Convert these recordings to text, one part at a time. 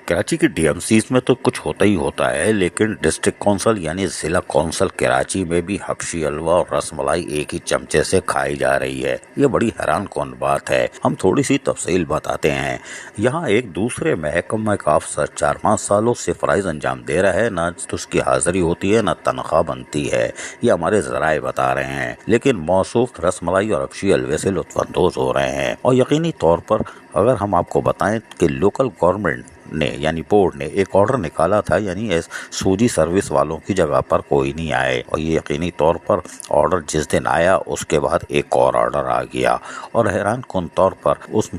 कराची की डीएमसीज में तो कुछ होता ही होता है, लेकिन डिस्ट्रिक्ट कौंसल यानी जिला कौंसल कराची में भी हबशी हलवा और रसमलाई एक ही चमचे से खाई जा रही है। ये बड़ी हैरान कौन बात है। हम थोड़ी सी तफसील बताते हैं। यहाँ एक दूसरे महकमे का अफसर 4-5 सालों से फराइज अंजाम दे रहा है, ना तो उसकी हाजिरी होती है ना तनख्वाह बनती है। ये हमारे जराए बता रहे हैं, लेकिन मौसूफ रसमलाई और हबशी हलवे से लुत्फानंदोज हो रहे हैं। और यकीनी तौर पर अगर हम आपको बताएं कि लोकल गवर्नमेंट ने यानी बोर्ड ने एक ऑर्डर निकाला था, यानी सूजी सर्विस वालों की जगह पर कोई नहीं आए, और ये यकीनी तौर पर ऑर्डर जिस दिन आया उसके बाद एक और ऑर्डर आ गया। और हैरान कौन तौर पर उस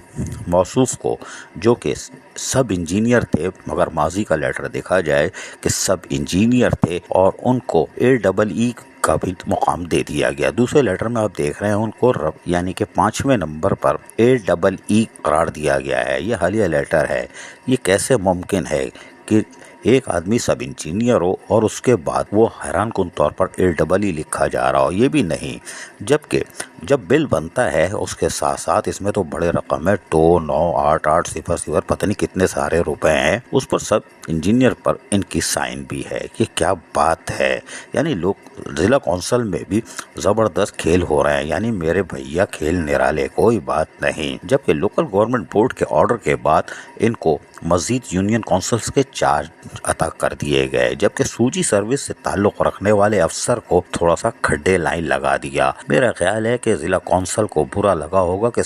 मौसूफ को, जो कि सब इंजीनियर थे, मगर माजी का लेटर देखा जाए कि सब इंजीनियर थे, और उनको AEE का भी मुकाम दे दिया गया। दूसरे लेटर में आप देख रहे हैं उनको यानी कि 5वें नंबर पर AEE करार दिया गया है। ये हालिया लेटर है। ये कैसे मुमकिन है कि एक आदमी सब इंजीनियर हो और उसके बाद वो हैरान कुन तौर पर AEE लिखा जा रहा हो। ये भी नहीं, जबकि जब बिल बनता है उसके साथ साथ इसमें तो बड़े रकम है, 298800 पता नहीं कितने सारे रुपए हैं, उस पर सब इंजीनियर पर इनकी साइन भी है। ये क्या बात है। यानी लोग जिला कौंसल में भी ज़बरदस्त खेल हो रहे हैं। यानी मेरे भैया खेल निराले, कोई बात नहीं। जबकि लोकल गवर्नमेंट बोर्ड के ऑर्डर के बाद इनको मजीद यूनियन काउंसिल्स के चार्ज अता कर दिए गए, जबकि सूजी सर्विस से ताल्लुक रखने वाले अफसर को थोड़ा सा खड्डे लाइन लगा दिया। मेरा ख्याल है कि जिला कौंसिल को बुरा लगा होगा कि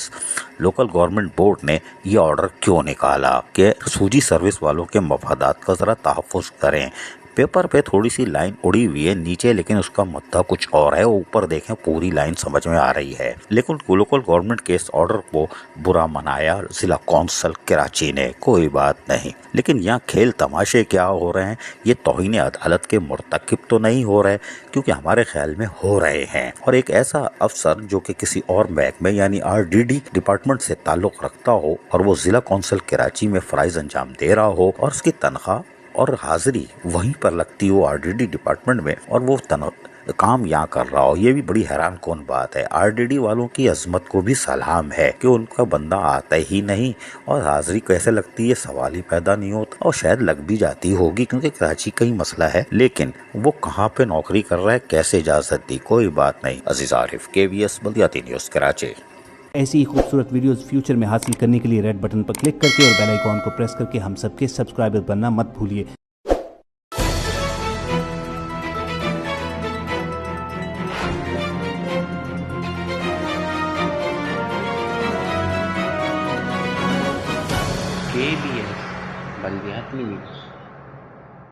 लोकल गवर्नमेंट बोर्ड ने ये ऑर्डर क्यों निकाला कि सूजी सर्विस वालों के मफादात का ज़रा तहफ़्फ़ुज़ करें। पेपर पे थोड़ी सी लाइन उड़ी हुई है नीचे, लेकिन उसका मुद्दा कुछ और है। ऊपर देखें पूरी लाइन समझ में आ रही है। लेकिन लोकल गवर्नमेंट के इस ऑर्डर को बुरा मनाया जिला कौंसिल कराची ने, कोई बात नहीं। लेकिन यहाँ खेल तमाशे क्या हो रहे हैं, ये तौहीन अदालत के मुर्तकिब तो नहीं हो रहे, क्योंकि हमारे ख्याल में हो रहे हैं। और एक ऐसा अफसर जो कि किसी और महकमे यानी RDD डिपार्टमेंट से ताल्लुक़ रखता हो और वो जिला कौंसिल कराची में फ़राइज़ अंजाम दे रहा हो, और उसकी तनख्वाह और हाजिरी वहीं पर लगती हो RDD डिपार्टमेंट में, और वो काम यहाँ कर रहा हो, ये भी बड़ी हैरान कौन बात है। RDD वालों की अजमत को भी सलाम है कि उनका बंदा आता ही नहीं, और हाजिरी कैसे लगती है सवाल ही पैदा नहीं होता। और शायद लग भी जाती होगी क्योंकि कराची का ही मसला है, लेकिन वो कहाँ पे नौकरी कर रहा है, कैसे इजाजत दी, कोई बात नहीं। अजीज आरिफ, KVS बल्दियाती न्यूज़ कराची। ऐसी ही खूबसूरत वीडियोस फ्यूचर में हासिल करने के लिए रेड बटन पर क्लिक करके और बेल आइकॉन को प्रेस करके हम सबके सब्सक्राइबर बनना मत भूलिए। KBS बल्दियाती न्यूज़।